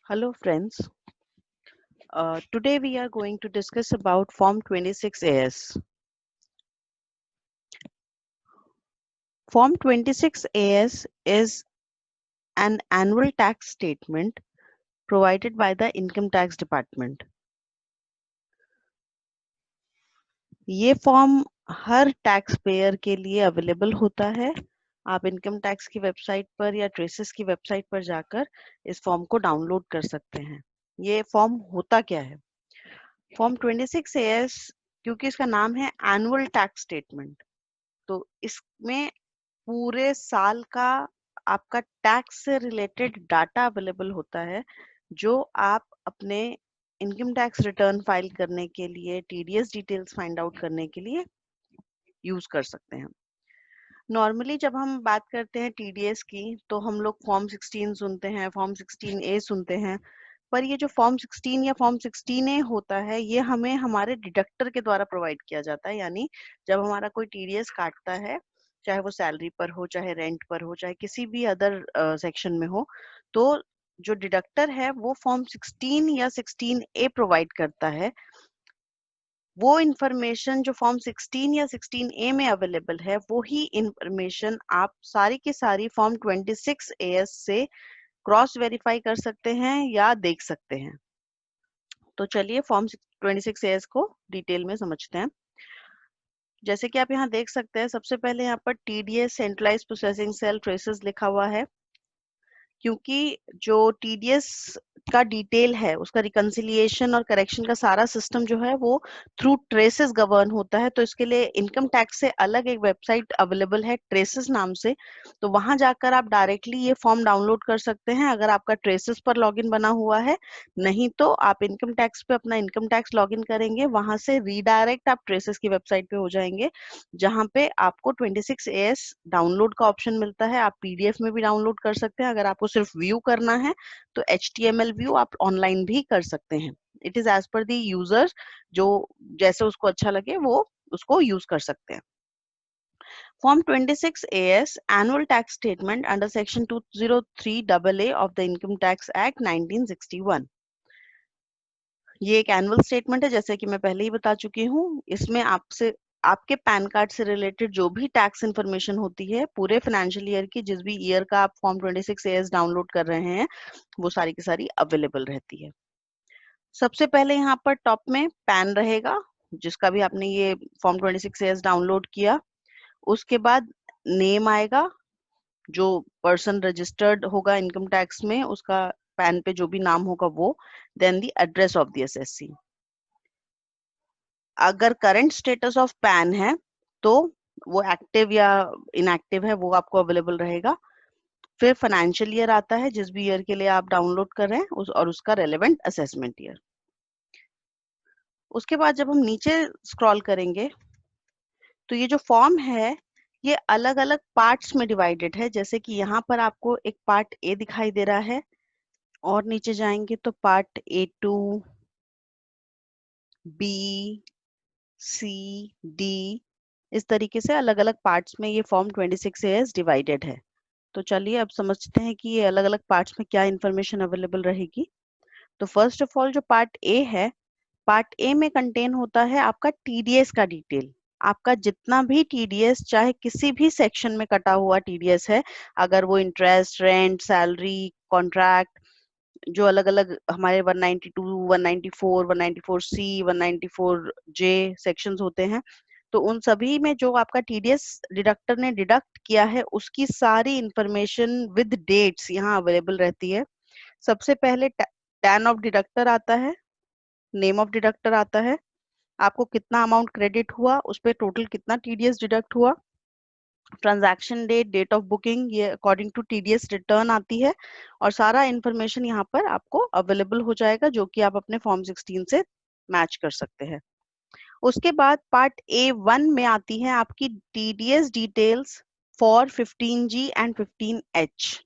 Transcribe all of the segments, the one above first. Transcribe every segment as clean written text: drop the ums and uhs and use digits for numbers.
Hello friends. Today we are going to discuss about Form 26AS. Form 26AS is an annual tax statement provided by the Income Tax Department. ये form हर tax payer के लिए available होता है। आप income tax की website पर या traces की वेबसाइट पर जाकर इस फॉर्म को डाउनलोड कर सकते हैं। ये फॉर्म होता क्या है? फॉर्म 26AS, क्योंकि इसका नाम है एनुअल टैक्स स्टेटमेंट, तो इसमें पूरे साल का आपका टैक्स से रिलेटेड डाटा अवेलेबल होता है, जो आप अपने इनकम टैक्स रिटर्न फाइल करने के लिए, टीडीएस डिटेल्स फाइंड आउट करने के लिए यूज कर सकते हैं। नॉर्मली जब हम बात करते हैं टीडीएस की, तो हम लोग फॉर्म 16 सुनते हैं, फॉर्म 16A सुनते हैं। पर ये जो फॉर्म 16 या फॉर्म 16A होता है, ये हमें हमारे डिडक्टर के द्वारा प्रोवाइड किया जाता है। यानी जब हमारा कोई टीडीएस काटता है, चाहे वो सैलरी पर हो, चाहे रेंट पर हो, चाहे किसी भी अदर सेक्शन में हो, तो जो डिडक्टर है वो फॉर्म 16 या 16A प्रोवाइड करता है। वो इंफॉर्मेशन जो फॉर्म 16 या 16A में अवेलेबल है, वो ही इंफॉर्मेशन आप सारी की सारी फॉर्म 26AS से क्रॉस वेरीफाई कर सकते हैं या देख सकते हैं। तो चलिए फॉर्म 26AS को डिटेल में समझते हैं। जैसे कि आप यहाँ देख सकते हैं, सबसे पहले यहाँ पर TDS centralise processing cell traces लिखा हुआ है, क्योंकि जो टीडीएस का डिटेल है, उसका रिकंसिलिएशन और करेक्शन का सारा सिस्टम जो है वो थ्रू ट्रेसेस गवर्न होता है। तो इसके लिए इनकम टैक्स से अलग एक वेबसाइट अवेलेबल है ट्रेसेस नाम से, तो वहां जाकर आप डायरेक्टली ये फॉर्म डाउनलोड कर सकते हैं अगर आपका ट्रेसेस पर लॉगिन बना हुआ है। नहीं तो आप इनकम टैक्स पे अपना इनकम टैक्स लॉगिन करेंगे, वहां से रीडायरेक्ट आप ट्रेसेस की वेबसाइट पे हो जाएंगे, जहां पे आपको 26AS डाउनलोड का ऑप्शन मिलता है। आप पीडीएफ में भी डाउनलोड कर सकते हैं। अगर आपको सिर्फ व्यू करना है तो HTML व्यू आप ऑनलाइन भी कर सकते हैं। इट इज एज पर दी यूजर, जो जैसे उसको अच्छा लगे वो उसको यूज कर सकते हैं। Form 26AS Annual Tax Statement under Section 203AA of the Income Tax Act 1961। ये एक एनुअल स्टेटमेंट है, जैसे कि मैं पहले ही बता चुकी हूँ। इसमें आपसे आपके पैन कार्ड से रिलेटेड जो भी टैक्स इन्फॉर्मेशन होती है पूरे फाइनेंशियल ईयर की, जिस भी ईयर का आप फॉर्म 26AS डाउनलोड कर रहे हैं, वो सारी की सारी अवेलेबल रहती है। सबसे पहले यहाँ पर टॉप में पैन रहेगा, जिसका भी आपने ये फॉर्म 26AS डाउनलोड किया। उसके बाद नेम आएगा, जो पर्सन रजिस्टर्ड होगा इनकम टैक्स में, उसका पैन पे जो भी नाम होगा वो। Then the address of the SSC. अगर करंट स्टेटस ऑफ पैन है तो वो एक्टिव या इनएक्टिव है, वो आपको अवेलेबल रहेगा। फिर फाइनेंशियल ईयर आता है, जिस भी ईयर के लिए आप डाउनलोड कर रहे हैं और उसका रेलेवेंट असेसमेंट ईयर। उसके बाद जब हम नीचे स्क्रॉल करेंगे, तो ये जो फॉर्म है ये अलग अलग पार्ट्स में डिवाइडेड है। जैसे कि यहाँ पर आपको एक पार्ट ए दिखाई दे रहा है, और नीचे जाएंगे तो part A2, B, C, D, इस तरीके से अलग अलग पार्ट्स में ये फॉर्म 26AS डिवाइडेड है। तो चलिए अब समझते हैं कि ये अलग अलग पार्ट्स में क्या इंफॉर्मेशन अवेलेबल रहेगी। तो फर्स्ट ऑफ ऑल जो पार्ट ए है, पार्ट ए में कंटेन होता है आपका टीडीएस का डिटेल। आपका जितना भी टीडीएस, चाहे किसी भी सेक्शन में कटा हुआ टीडीएस है, अगर वो इंटरेस्ट, रेंट, सैलरी, कॉन्ट्रैक्ट, जो अलग अलग हमारे 192, 194, 194C, 194J सेक्शंस होते हैं, तो उन सभी में जो आपका टीडीएस डिडक्टर ने डिडक्ट किया है, उसकी सारी इंफॉर्मेशन विद डेट्स यहाँ अवेलेबल रहती है। सबसे पहले टैन ऑफ डिडक्टर आता है, नेम ऑफ डिडक्टर आता है, आपको कितना अमाउंट क्रेडिट हुआ, उस पर टोटल कितना टीडीएस डिडक्ट हुआ, transaction date, date of booking, ये अकॉर्डिंग टू टीडीएस रिटर्न आती है। और सारा इंफॉर्मेशन यहाँ पर आपको अवेलेबल हो जाएगा, जो कि आप अपने फॉर्म 16 से मैच कर सकते हैं। उसके बाद पार्ट A1 में आती है आपकी TDS details for 15G and 15H।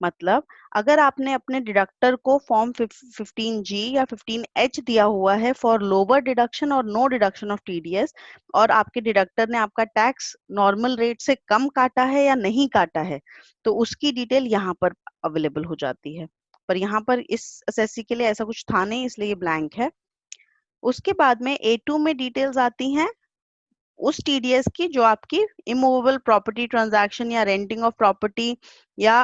मतलब अगर आपने अपने डिडक्टर को फॉर्म 15G या 15H दिया हुआ है फॉर लोअर डिडक्शन और नो डिडक्शन ऑफ टीडीएस, और आपके डिडक्टर ने आपका टैक्स नॉर्मल रेट से कम काटा है या नहीं काटा है, तो उसकी डिटेल यहाँ पर अवेलेबल हो जाती है। पर यहाँ पर इस एसएससी के लिए ऐसा कुछ था नहीं, इसलिए ये ब्लैंक है। उसके बाद में A2 में डिटेल्स आती हैं उस टीडीएस की जो आपकी इमूवेबल प्रॉपर्टी ट्रांजैक्शन या रेंटिंग ऑफ प्रॉपर्टी या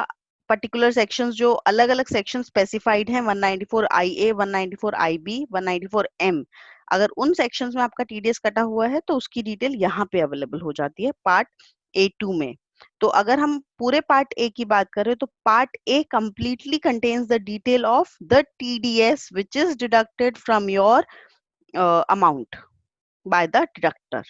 पर्टिकुलर सेक्शंस जो अलग अलग सेक्शन स्पेसिफाइड हैं 194 IA, 194 IB, 194 M, अगर उन सेक्शंस में आपका टीडीएस कटा हुआ है तो उसकी डिटेल यहाँ पे अवेलेबल हो जाती है पार्ट A2 में। तो अगर हम पूरे पार्ट ए की बात करें तो part A completely contains the detail of the TDS which is deducted from your amount by the deductor.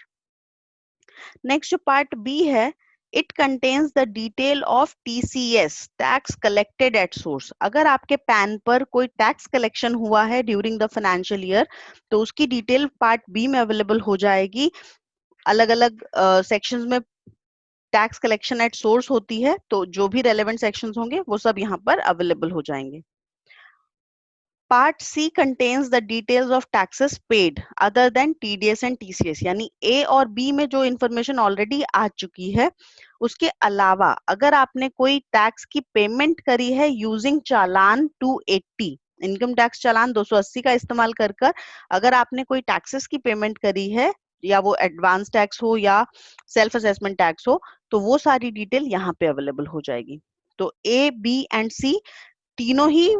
Next जो पार्ट बी है, it contains the detail of TCS, tax collected at source. अगर आपके pan पर कोई tax collection हुआ है during the financial year तो उसकी डिटेल पार्ट बी में अवेलेबल हो जाएगी। अलग अलग सेक्शंस में टैक्स कलेक्शन एट सोर्स होती है, तो जो भी रेलेवेंट सेक्शंस होंगे वो सब यहाँ पर अवेलेबल हो जाएंगे। Part C contains the details of taxes paid other than TDS and TCS, यानी ए और बी में जो इंफॉर्मेशन ऑलरेडी आ चुकी है उसके अलावा अगर आपने कोई टैक्स की पेमेंट करी है यूजिंग चालान 280, इनकम टैक्स चालान 280 का इस्तेमाल कर अगर आपने कोई टैक्सेस की पेमेंट करी है, या वो एडवांस टैक्स हो या सेल्फ असेसमेंट टैक्स हो, तो वो सारी डिटेल यहाँ पे अवेलेबल हो जाएगी। तो A, B एंड C तीनों ही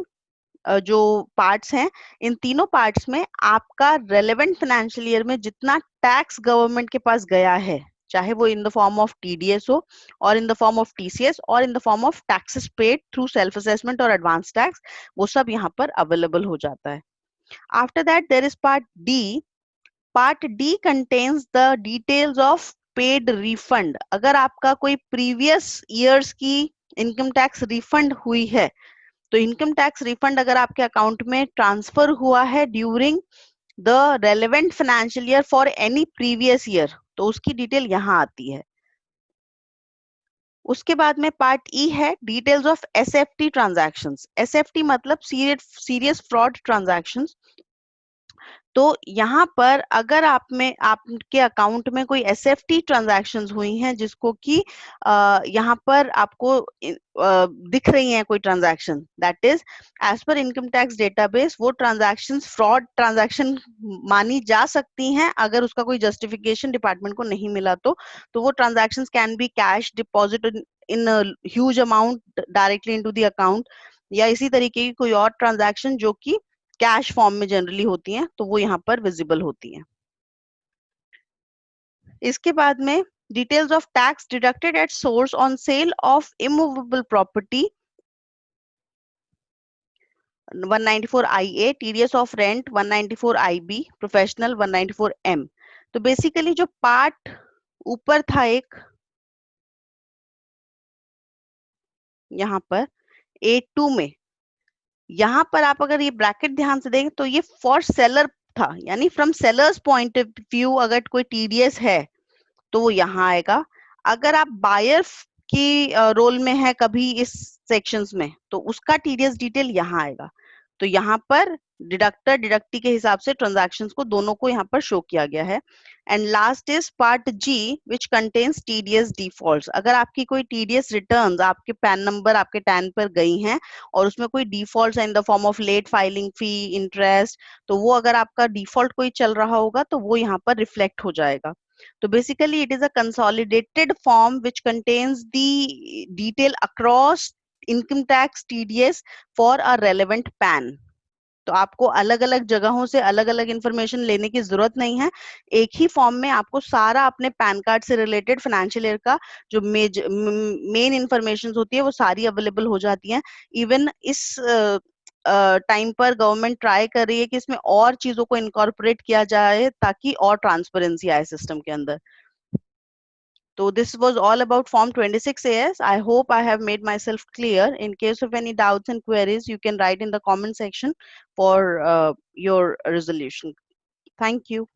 जो पार्ट्स हैं, इन तीनों पार्ट्स में आपका रेलेवेंट फाइनेंशियल ईयर में जितना टैक्स गवर्नमेंट के पास गया है, चाहे वो in the form of TDS हो और in the form of TCS और in the form of taxes paid through self assessment और एडवांस टैक्स, वो सब यहाँ पर अवेलेबल हो जाता है। After that there is part D. Part D contains the details of paid refund. अगर आपका कोई प्रीवियस ईयर्स की इनकम टैक्स रिफंड हुई है, तो इनकम टैक्स रिफंड अगर आपके अकाउंट में ट्रांसफर हुआ है during the relevant financial year for any previous year, तो उसकी डिटेल यहाँ आती है। उसके बाद में पार्ट ई है details of SFT transactions. SFT मतलब सीरियस फ्रॉड ट्रांजैक्शंस। तो यहाँ पर अगर आपके अकाउंट में कोई SFT ट्रांजैक्शंस हुई हैं जिसको कि यहाँ पर आपको दिख रही हैं कोई transaction, that is as per income tax database वो ट्रांजैक्शंस फ्रॉड ट्रांजैक्शन मानी जा सकती हैं अगर उसका कोई जस्टिफिकेशन डिपार्टमेंट को नहीं मिला तो वो transactions can be cash deposit in huge amount directly into the account, या इसी तरीके की कोई और ट्रांजैक्शन जो कि कैश फॉर्म में जनरली होती हैं, तो वो यहाँ पर विजिबल होती हैं। इसके बाद में details of tax deducted at source on sale of immovable property 194 IA, TDS of rent 194 IB, professional 194 M। तो बेसिकली जो पार्ट ऊपर था एक यहाँ पर A2 में, यहाँ पर आप अगर ये ब्रैकेट ध्यान से देखें तो ये फॉर सेलर था, यानी from sellers point of view अगर कोई TDS है तो वो यहाँ आएगा। अगर आप बायर की रोल में है कभी इस सेक्शंस में तो उसका TDS डिटेल यहाँ आएगा। तो यहाँ पर डिडक्टर डिडक्टी के हिसाब से ट्रांजैक्शंस को दोनों को यहाँ पर शो किया गया है। And last is part G which contains TDS defaults. अगर आपकी कोई TDS रिटर्न्स आपके पैन नंबर आपके टैन पर गई हैं और उसमें कोई defaults in the form of late filing fee, interest, तो वो अगर आपका डिफॉल्ट कोई चल रहा होगा तो वो यहाँ पर रिफ्लेक्ट हो जाएगा। So basically it is a consolidated form which contains the detail across income tax TDS for a relevant PAN. तो आपको अलग अलग जगहों से अलग अलग इंफॉर्मेशन लेने की जरूरत नहीं है, एक ही फॉर्म में आपको सारा अपने पैन कार्ड से रिलेटेड फाइनेंशियल ईयर का जो मेन इंफॉर्मेशन होती है वो सारी अवेलेबल हो जाती हैं। इवन इस टाइम पर गवर्नमेंट ट्राई कर रही है कि इसमें और चीजों को इनकॉर्पोरेट किया जाए ताकि और ट्रांसपेरेंसी आए सिस्टम के अंदर। So this was all about Form 26AS. I hope I have made myself clear. In case of any doubts and queries, you can write in the comment section for your resolution. Thank you.